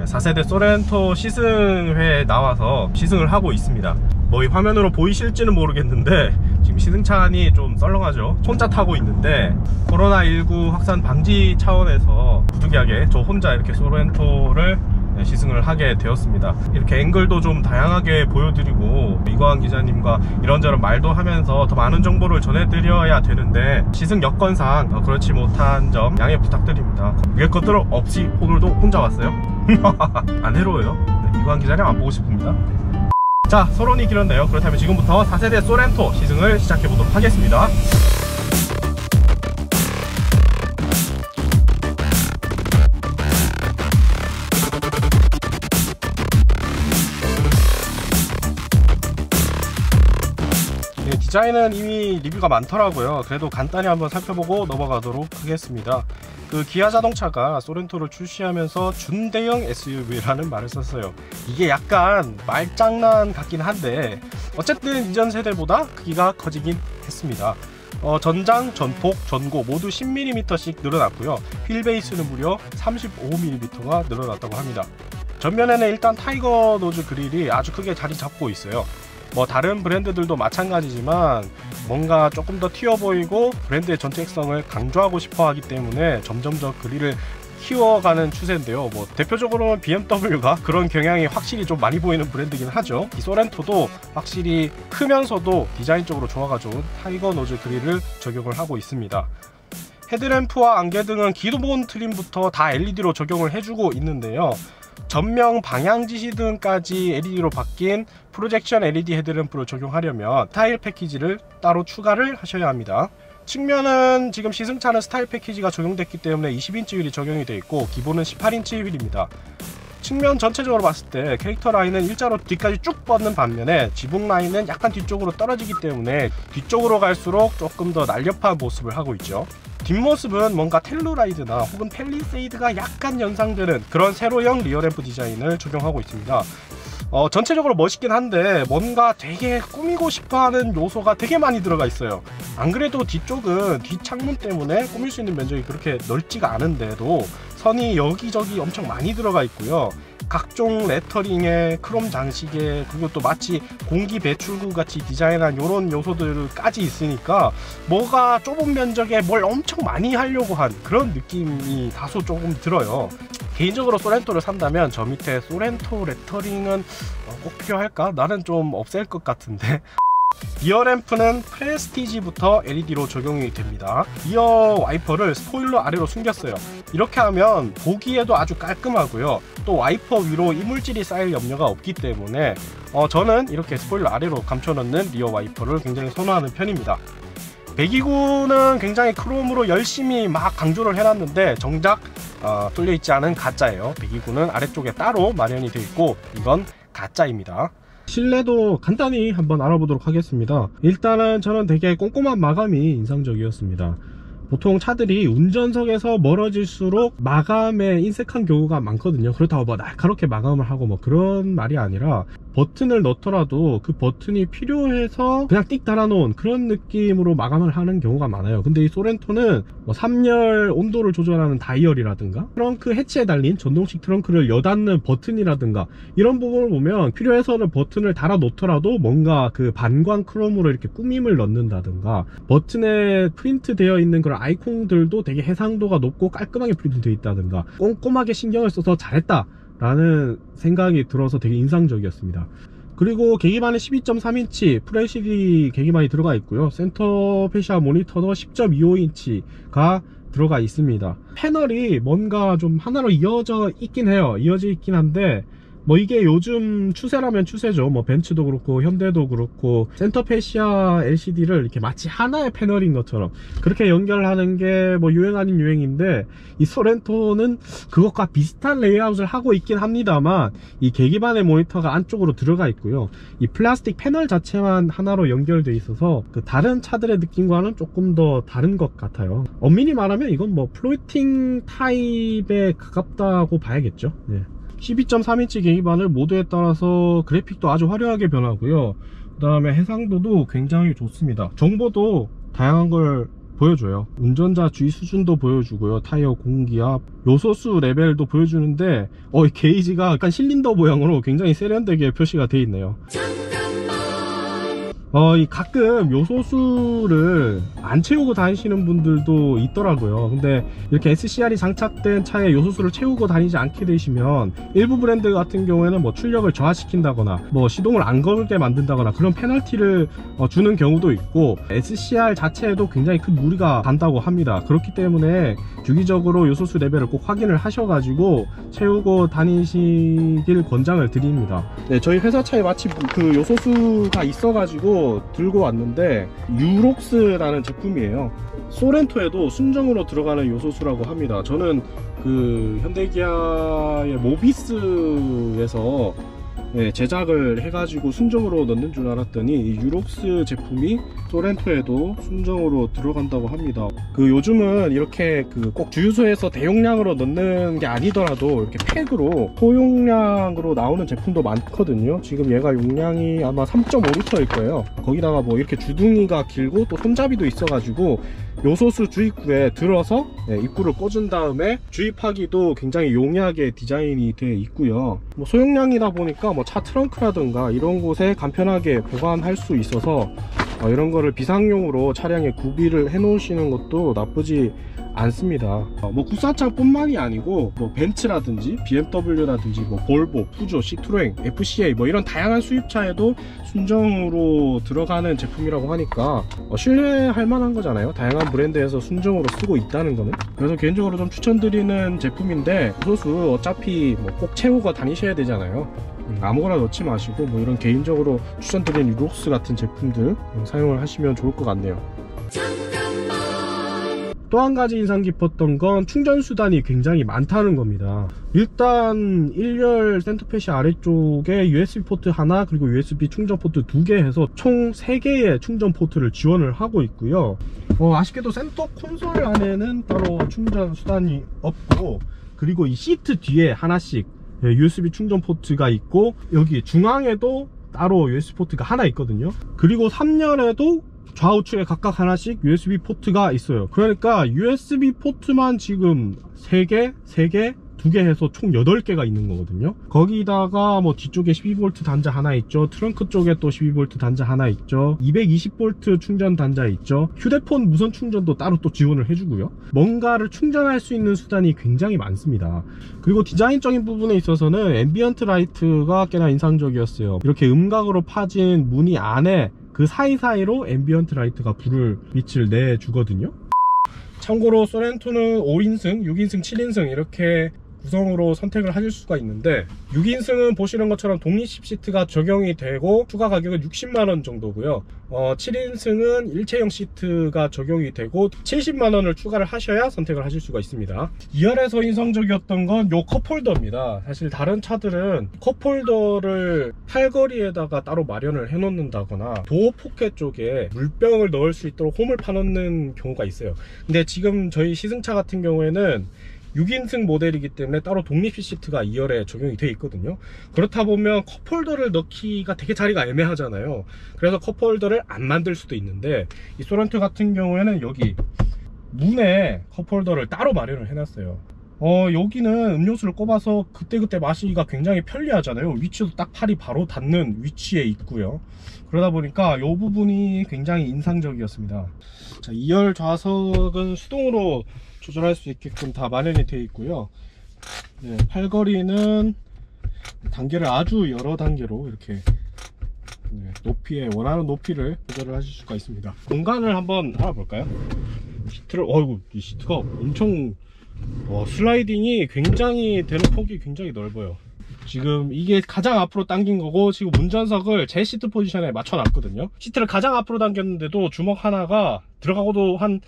4세대 소렌토 시승회에 나와서 시승을 하고 있습니다. 뭐 이 화면으로 보이실지는 모르겠는데 지금 시승차안이 좀 썰렁하죠. 혼자 타고 있는데 코로나19 확산 방지 차원에서 부득이하게 저 혼자 이렇게 소렌토를 시승을 하게 되었습니다. 이렇게 앵글도 좀 다양하게 보여드리고 이광 기자님과 이런저런 말도 하면서 더 많은 정보를 전해드려야 되는데 시승 여건상 그렇지 못한 점 양해 부탁드립니다. 위에 것들 없이 오늘도 혼자 왔어요. 안 해로워요. 이광 기자님 안 보고 싶습니다. 자, 서론이 길었네요. 그렇다면 지금부터 4세대 소렌토 시승을 시작해 보도록 하겠습니다. 디자인은 이미 리뷰가 많더라고요. 그래도 간단히 한번 살펴보고 넘어가도록 하겠습니다. 그 기아 자동차가 소렌토를 출시하면서 준대형 SUV라는 말을 썼어요. 이게 약간 말장난 같긴 한데 어쨌든 이전 세대보다 크기가 커지긴 했습니다. 전장, 전폭, 전고 모두 10mm씩 늘어났고요. 휠베이스는 무려 35mm가 늘어났다고 합니다. 전면에는 일단 타이거 노즈 그릴이 아주 크게 자리 잡고 있어요. 뭐 다른 브랜드들도 마찬가지지만 뭔가 조금 더 튀어 보이고 브랜드의 전투성을 강조하고 싶어 하기 때문에 점점 더 그릴을 키워가는 추세인데요. 뭐 대표적으로는 BMW가 그런 경향이 확실히 좀 많이 보이는 브랜드긴 하죠. 이 소렌토도 확실히 크면서도 디자인적으로 조화가 좋은 타이거 노즈 그릴을 적용을 하고 있습니다. 헤드램프와 안개등은 기본 트림부터 다 LED로 적용을 해주고 있는데요. 전면 방향 지시등까지 LED로 바뀐 프로젝션 LED 헤드램프를 적용하려면 스타일 패키지를 따로 추가를 하셔야 합니다. 측면은 지금 시승차는 스타일 패키지가 적용됐기 때문에 20인치 휠이 적용이 되어 있고 기본은 18인치 휠입니다. 측면 전체적으로 봤을 때 캐릭터 라인은 일자로 뒤까지 쭉 뻗는 반면에 지붕 라인은 약간 뒤쪽으로 떨어지기 때문에 뒤쪽으로 갈수록 조금 더 날렵한 모습을 하고 있죠. 뒷모습은 뭔가 텔루라이드나 혹은 팰리세이드가 약간 연상되는 그런 세로형 리어램프 디자인을 적용하고 있습니다. 전체적으로 멋있긴 한데 뭔가 되게 꾸미고 싶어하는 요소가 되게 많이 들어가 있어요. 안 그래도 뒤쪽은 뒷창문 때문에 꾸밀 수 있는 면적이 그렇게 넓지가 않은데도 선이 여기저기 엄청 많이 들어가 있고요. 각종 레터링에 크롬 장식에 그리고 또 마치 공기 배출구 같이 디자인한 이런 요소들까지 있으니까 뭐가 좁은 면적에 뭘 엄청 많이 하려고 한 그런 느낌이 다소 조금 들어요. 개인적으로 소렌토를 산다면 저 밑에 소렌토 레터링은 꼭 필요할까? 나는 좀 없앨 것 같은데. 리어 램프는 프레스티지부터 LED로 적용이 됩니다. 리어 와이퍼를 스포일러 아래로 숨겼어요. 이렇게 하면 보기에도 아주 깔끔하고요. 또 와이퍼 위로 이물질이 쌓일 염려가 없기 때문에 저는 이렇게 스포일러 아래로 감춰놓는 리어 와이퍼를 굉장히 선호하는 편입니다. 배기구는 굉장히 크롬으로 열심히 막 강조를 해놨는데 정작 뚫려있지 않은 가짜예요. 배기구는 아래쪽에 따로 마련이 되어 있고 이건 가짜입니다. 실내도 간단히 한번 알아보도록 하겠습니다. 일단은 저는 되게 꼼꼼한 마감이 인상적이었습니다. 보통 차들이 운전석에서 멀어질수록 마감에 인색한 경우가 많거든요. 그렇다고 뭐 날카롭게 마감을 하고 뭐 그런 말이 아니라 버튼을 넣더라도 그 버튼이 필요해서 그냥 띡 달아놓은 그런 느낌으로 마감을 하는 경우가 많아요. 근데 이 소렌토는 뭐 3열 온도를 조절하는 다이얼이라든가 트렁크 해치에 달린 전동식 트렁크를 여닫는 버튼이라든가 이런 부분을 보면 필요해서는 버튼을 달아 놓더라도 뭔가 그 반광 크롬으로 이렇게 꾸밈을 넣는다든가 버튼에 프린트 되어 있는 그런 아이콘들도 되게 해상도가 높고 깔끔하게 프린트 되어 있다든가 꼼꼼하게 신경을 써서 잘했다 라는 생각이 들어서 되게 인상적이었습니다. 그리고 계기판에 12.3인치 FHD 계기판이 들어가 있고요. 센터 페시아 모니터도 10.25인치가 들어가 있습니다. 패널이 뭔가 좀 하나로 이어져 있긴 해요. 이어져 있긴 한데 뭐 이게 요즘 추세라면 추세죠. 뭐 벤츠도 그렇고 현대도 그렇고 센터 페시아 LCD를 이렇게 마치 하나의 패널인 것처럼 그렇게 연결하는 게 뭐 유행 아닌 유행인데 이 소렌토는 그것과 비슷한 레이아웃을 하고 있긴 합니다만 이 계기판의 모니터가 안쪽으로 들어가 있고요. 이 플라스틱 패널 자체만 하나로 연결되어 있어서 그 다른 차들의 느낌과는 조금 더 다른 것 같아요. 엄밀히 말하면 이건 뭐 플로팅 타입에 가깝다고 봐야겠죠. 네. 12.3인치 계기판을 모드에 따라서 그래픽도 아주 화려하게 변하고요. 그 다음에 해상도도 굉장히 좋습니다. 정보도 다양한 걸 보여줘요. 운전자 주의 수준도 보여주고요, 타이어 공기압, 요소수 레벨도 보여주는데 이 게이지가 약간 실린더 모양으로 굉장히 세련되게 표시가 되어 있네요. 가끔 요소수를 안 채우고 다니시는 분들도 있더라고요. 근데 이렇게 SCR이 장착된 차에 요소수를 채우고 다니지 않게 되시면 일부 브랜드 같은 경우에는 뭐 출력을 저하시킨다거나 뭐 시동을 안 걸게 만든다거나 그런 페널티를 주는 경우도 있고, SCR 자체에도 굉장히 큰 무리가 간다고 합니다. 그렇기 때문에 주기적으로 요소수 레벨을 꼭 확인을 하셔가지고 채우고 다니시길 권장을 드립니다. 네, 저희 회사 차에 마침 그 요소수가 있어가지고 들고 왔는데 유록스라는 제품이에요. 소렌토에도 순정으로 들어가는 요소수라고 합니다. 저는 그 현대기아의 모비스에서 제작을 해가지고 순정으로 넣는 줄 알았더니 이 유록스 제품이 소렌토에도 순정으로 들어간다고 합니다. 그 요즘은 이렇게 그 꼭 주유소에서 대용량으로 넣는 게 아니더라도 이렇게 팩으로 소용량으로 나오는 제품도 많거든요. 지금 얘가 용량이 아마 3.5L일 거예요. 거기다가 뭐 이렇게 주둥이가 길고 또 손잡이도 있어가지고 요소수 주입구에 들어서 입구를 꽂은 다음에 주입하기도 굉장히 용이하게 디자인이 되어 있고요. 뭐 소용량이다 보니까 뭐 차 트렁크라든가 이런 곳에 간편하게 보관할 수 있어서 이런 거를 비상용으로 차량에 구비를 해 놓으시는 것도 나쁘지 않습니다. 뭐 국산차 뿐만이 아니고 뭐 벤츠라든지 BMW라든지 뭐 볼보, 푸조, 시트로엥, FCA 뭐 이런 다양한 수입차에도 순정으로 들어가는 제품이라고 하니까 신뢰할 만한 거잖아요. 다양한 브랜드에서 순정으로 쓰고 있다는 거는. 그래서 개인적으로 좀 추천드리는 제품인데, 요소수 어차피 뭐 꼭 채우고 다니셔야 되잖아요. 아무거나 넣지 마시고 뭐 이런 개인적으로 추천드리는 유록스 같은 제품들 사용을 하시면 좋을 것 같네요. 또 한 가지 인상 깊었던 건 충전 수단이 굉장히 많다는 겁니다. 일단 1열 센터펫이 아래쪽에 USB 포트 하나, 그리고 USB 충전 포트 2개 해서 총 3개의 충전 포트를 지원을 하고 있고요. 아쉽게도 센터 콘솔 안에는 따로 충전 수단이 없고, 그리고 이 시트 뒤에 하나씩 USB 충전 포트가 있고, 여기 중앙에도 따로 USB 포트가 하나 있거든요. 그리고 3열에도 좌우측에 각각 하나씩 USB 포트가 있어요. 그러니까 USB 포트만 지금 3개, 3개, 2개 해서 총 8개가 있는 거거든요. 거기다가 뭐 뒤쪽에 12V 단자 하나 있죠. 트렁크 쪽에 또 12V 단자 하나 있죠. 220V 충전 단자 있죠. 휴대폰 무선 충전도 따로 또 지원을 해주고요. 뭔가를 충전할 수 있는 수단이 굉장히 많습니다. 그리고 디자인적인 부분에 있어서는 앰비언트 라이트가 꽤나 인상적이었어요. 이렇게 음각으로 파진 무늬 안에 그 사이사이로 앰비언트 라이트가 불을 빛을 내주거든요. 참고로 소렌토는 5인승, 6인승, 7인승 이렇게 구성으로 선택을 하실 수가 있는데, 6인승은 보시는 것처럼 독립식 시트가 적용이 되고 추가 가격은 60만원 정도고요. 7인승은 일체형 시트가 적용이 되고 70만원을 추가를 하셔야 선택을 하실 수가 있습니다. 2열에서 인상적이었던 건 요 컵홀더입니다. 사실 다른 차들은 컵홀더를 팔걸이에다가 따로 마련을 해 놓는다거나 도어 포켓 쪽에 물병을 넣을 수 있도록 홈을 파놓는 경우가 있어요. 근데 지금 저희 시승차 같은 경우에는 6인승 모델이기 때문에 따로 독립식 시트가 2열에 적용이 되어 있거든요. 그렇다 보면 컵홀더를 넣기가 되게 자리가 애매하잖아요. 그래서 컵홀더를 안 만들 수도 있는데, 이 소렌토 같은 경우에는 여기 문에 컵홀더를 따로 마련을 해놨어요. 여기는 음료수를 꼽아서 그때그때 마시기가 굉장히 편리하잖아요. 위치도 딱 팔이 바로 닿는 위치에 있고요. 그러다 보니까 이 부분이 굉장히 인상적이었습니다. 자, 2열 좌석은 수동으로 조절할 수 있게끔 다 마련이 되어 있고요. 네, 팔걸이는 단계를 아주 여러 단계로 이렇게 높이에 원하는 높이를 조절을 하실 수가 있습니다. 공간을 한번 알아볼까요? 시트를, 이 시트가 엄청 슬라이딩이 굉장히 되는 폭이 굉장히 넓어요. 지금 이게 가장 앞으로 당긴 거고, 지금 운전석을 제 시트 포지션에 맞춰 놨거든요. 시트를 가장 앞으로 당겼는데도 주먹 하나가 들어가고도 한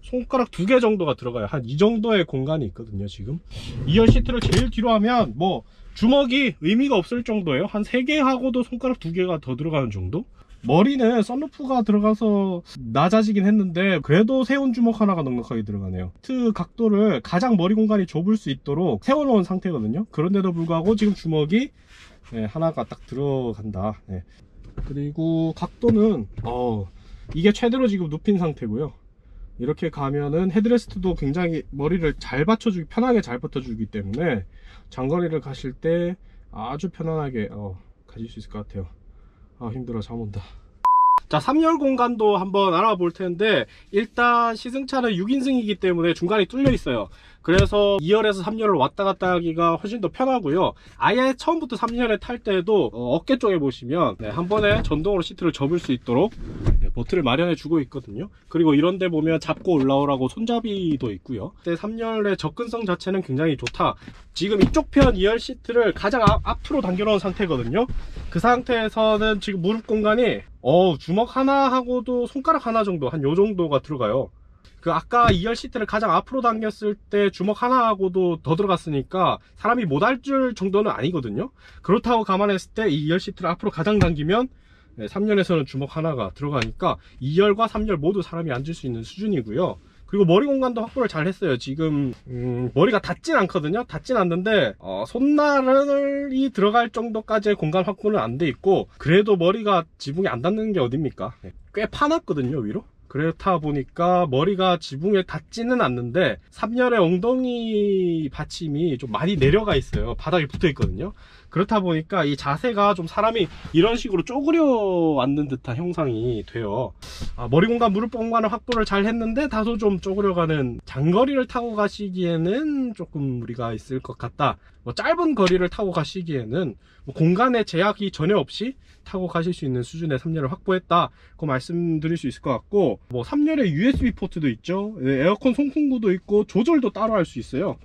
손가락 2개 정도가 들어가요. 한 이 정도의 공간이 있거든요. 지금 2열 시트를 제일 뒤로 하면 뭐 주먹이 의미가 없을 정도예요. 한 3개 하고도 손가락 2개가 더 들어가는 정도. 머리는 썬루프가 들어가서 낮아지긴 했는데 그래도 세운 주먹 하나가 넉넉하게 들어가네요. 시트 각도를 가장 머리 공간이 좁을 수 있도록 세워놓은 상태거든요. 그런데도 불구하고 지금 주먹이 하나가 딱 들어간다. 그리고 각도는 이게 최대로 지금 눕힌 상태고요. 이렇게 가면은 헤드레스트도 굉장히 머리를 잘 받쳐주기, 편하게 잘 받쳐주기 때문에 장거리를 가실 때 아주 편안하게 가실 수 있을 것 같아요. 아, 힘들어, 잠 온다. 자, 3열 공간도 한번 알아볼 텐데, 일단 시승차는 6인승이기 때문에 중간이 뚫려 있어요. 그래서 2열에서 3열을 왔다 갔다 하기가 훨씬 더 편하고요. 아예 처음부터 3열에 탈 때도 어깨 쪽에 보시면 한 번에 전동으로 시트를 접을 수 있도록 버튼을 마련해 주고 있거든요. 그리고 이런 데 보면 잡고 올라오라고 손잡이도 있고요. 3열의 접근성 자체는 굉장히 좋다. 지금 이쪽 편 2열 시트를 가장 앞으로 당겨 놓은 상태거든요. 그 상태에서는 지금 무릎 공간이 주먹 하나 하고도 손가락 하나 정도, 한 요 정도가 들어가요. 그 아까 2열 시트를 가장 앞으로 당겼을 때 주먹 하나 하고도 더 들어갔으니까 사람이 못 앉을 정도는 아니거든요. 그렇다고 감안했을 때 2열 시트를 앞으로 가장 당기면 3열에서는 주먹 하나가 들어가니까 2열과 3열 모두 사람이 앉을 수 있는 수준이고요. 그리고 머리 공간도 확보를 잘 했어요. 지금 머리가 닿진 않거든요. 닿진 않는데 손날이 들어갈 정도까지의 공간 확보는 안 돼 있고, 그래도 머리가 지붕에 안 닿는 게 어딥니까? 꽤 파놨거든요, 위로. 그렇다 보니까 머리가 지붕에 닿지는 않는데 3열의 엉덩이 받침이 좀 많이 내려가 있어요. 바닥에 붙어 있거든요. 그렇다 보니까 이 자세가 좀 사람이 이런 식으로 쪼그려 앉는 듯한 형상이 돼요. 머리 공간, 무릎 공간을 확보를 잘 했는데 다소 좀 쪼그려가는, 장거리를 타고 가시기에는 조금 무리가 있을 것 같다. 짧은 거리를 타고 가시기에는 공간에 제약이 전혀 없이 타고 가실 수 있는 수준의 3열을 확보했다고 말씀드릴 수 있을 것 같고, 3열에 USB 포트도 있죠. 에어컨 송풍구도 있고 조절도 따로 할 수 있어요.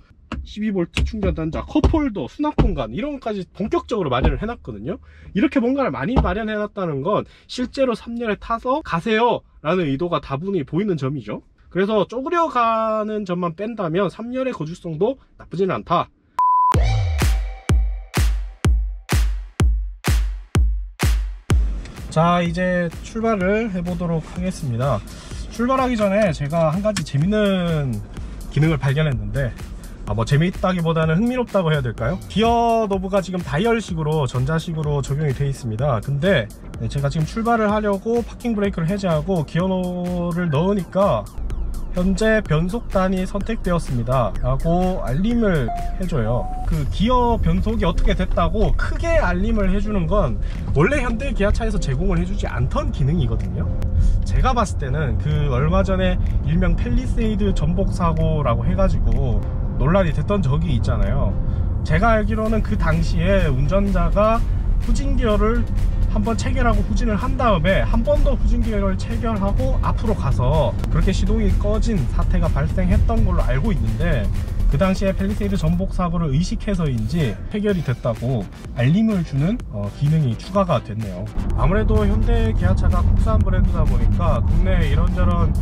12V 충전 단자, 컵홀더, 수납 공간, 이런 것까지 본격적으로 마련을 해놨거든요. 이렇게 뭔가를 많이 마련해놨다는 건 실제로 3열에 타서 가세요 라는 의도가 다분히 보이는 점이죠. 그래서 쪼그려가는 점만 뺀다면 3열의 거주성도 나쁘지는 않다. 자, 이제 출발을 해보도록 하겠습니다. 출발하기 전에 제가 한 가지 재밌는 기능을 발견했는데, 재미있다기보다는 흥미롭다고 해야 될까요? 기어 노브가 지금 다이얼식으로, 전자식으로 적용이 되어 있습니다. 근데 제가 지금 출발을 하려고 파킹 브레이크를 해제하고 기어노를 넣으니까 현재 변속단이 선택되었습니다 라고 알림을 해줘요. 그 기어 변속이 어떻게 됐다고 크게 알림을 해주는 건 원래 현대 기아차에서 제공을 해주지 않던 기능이거든요. 제가 봤을 때는 그 얼마 전에 일명 팰리세이드 전복 사고라고 해가지고 논란이 됐던 적이 있잖아요. 제가 알기로는 그 당시에 운전자가 후진 기어를 한번 체결하고 후진을 한 다음에 한 번 더 후진 기어를 체결하고 앞으로 가서 그렇게 시동이 꺼진 사태가 발생했던 걸로 알고 있는데, 그 당시에 팰리세이드 전복 사고를 의식해서인지 해결이 됐다고 알림을 주는 기능이 추가가 됐네요. 아무래도 현대 기아차가 국산 브랜드다 보니까 국내 이런저런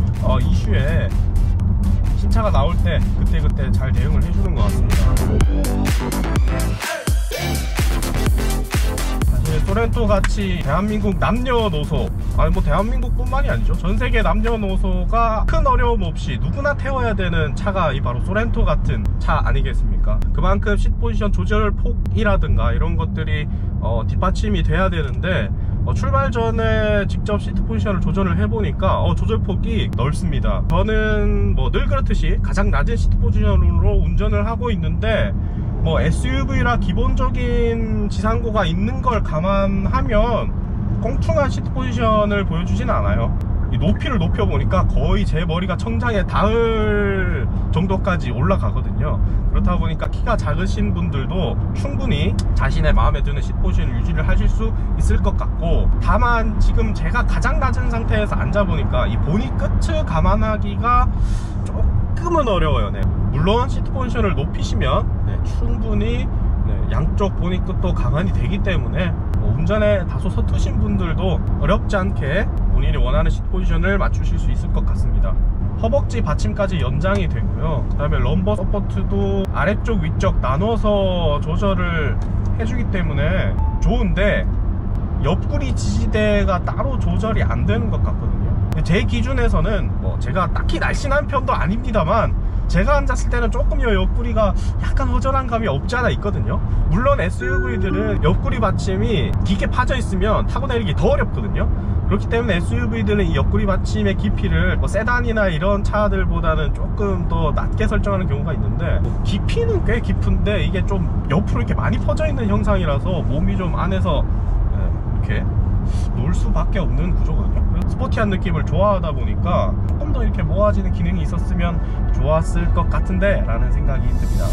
이슈에 신차가 나올 때 그때그때 잘 대응을 해주는 것 같습니다. 사실 소렌토 같이 대한민국 남녀노소, 대한민국 뿐만이 아니죠, 전세계 남녀노소가 큰 어려움 없이 누구나 태워야 되는 차가 이 바로 소렌토 같은 차 아니겠습니까? 그만큼 시 포지션 조절 폭이라든가 이런 것들이 뒷받침이 돼야 되는데, 출발 전에 직접 시트 포지션을 조절을 해보니까 조절폭이 넓습니다. 저는 늘 그렇듯이 가장 낮은 시트 포지션으로 운전을 하고 있는데, SUV라 기본적인 지상고가 있는 걸 감안하면 껑충한 시트 포지션을 보여주진 않아요. 이 높이를 높여보니까 거의 제 머리가 천장에 닿을 정도까지 올라가거든요. 그렇다 보니까 키가 작으신 분들도 충분히 자신의 마음에 드는 시트 포지션을 유지를 하실 수 있을 것 같고, 다만 지금 제가 가장 낮은 상태에서 앉아보니까 이 보니 끝을 감안하기가 조금은 어려워요. 물론 시트 포지션을 높이시면 충분히 양쪽 보니 끝도 감안이 되기 때문에 운전에 다소 서투신 분들도 어렵지 않게 본인이 원하는 시트 포지션을 맞추실 수 있을 것 같습니다. 허벅지 받침까지 연장이 되고요. 그 다음에 럼버 서포트도 아래쪽 위쪽 나눠서 조절을 해주기 때문에 좋은데, 옆구리 지지대가 따로 조절이 안 되는 것 같거든요. 제 기준에서는 제가 딱히 날씬한 편도 아닙니다만 제가 앉았을 때는 조금 이 옆구리가 약간 허전한 감이 없지 않아 있거든요. 물론 SUV들은 옆구리 받침이 깊게 파져 있으면 타고 내리기 더 어렵거든요. 그렇기 때문에 SUV들은 이 옆구리 받침의 깊이를 뭐 세단이나 이런 차들보다는 조금 더 낮게 설정하는 경우가 있는데, 깊이는 꽤 깊은데 이게 좀 옆으로 이렇게 많이 퍼져 있는 형상이라서 몸이 좀 안에서 이렇게 놀 수밖에 없는 구조거든요. 스포티한 느낌을 좋아하다 보니까 조금 더 이렇게 모아지는 기능이 있었으면 좋았을 것 같은데 라는 생각이 듭니다.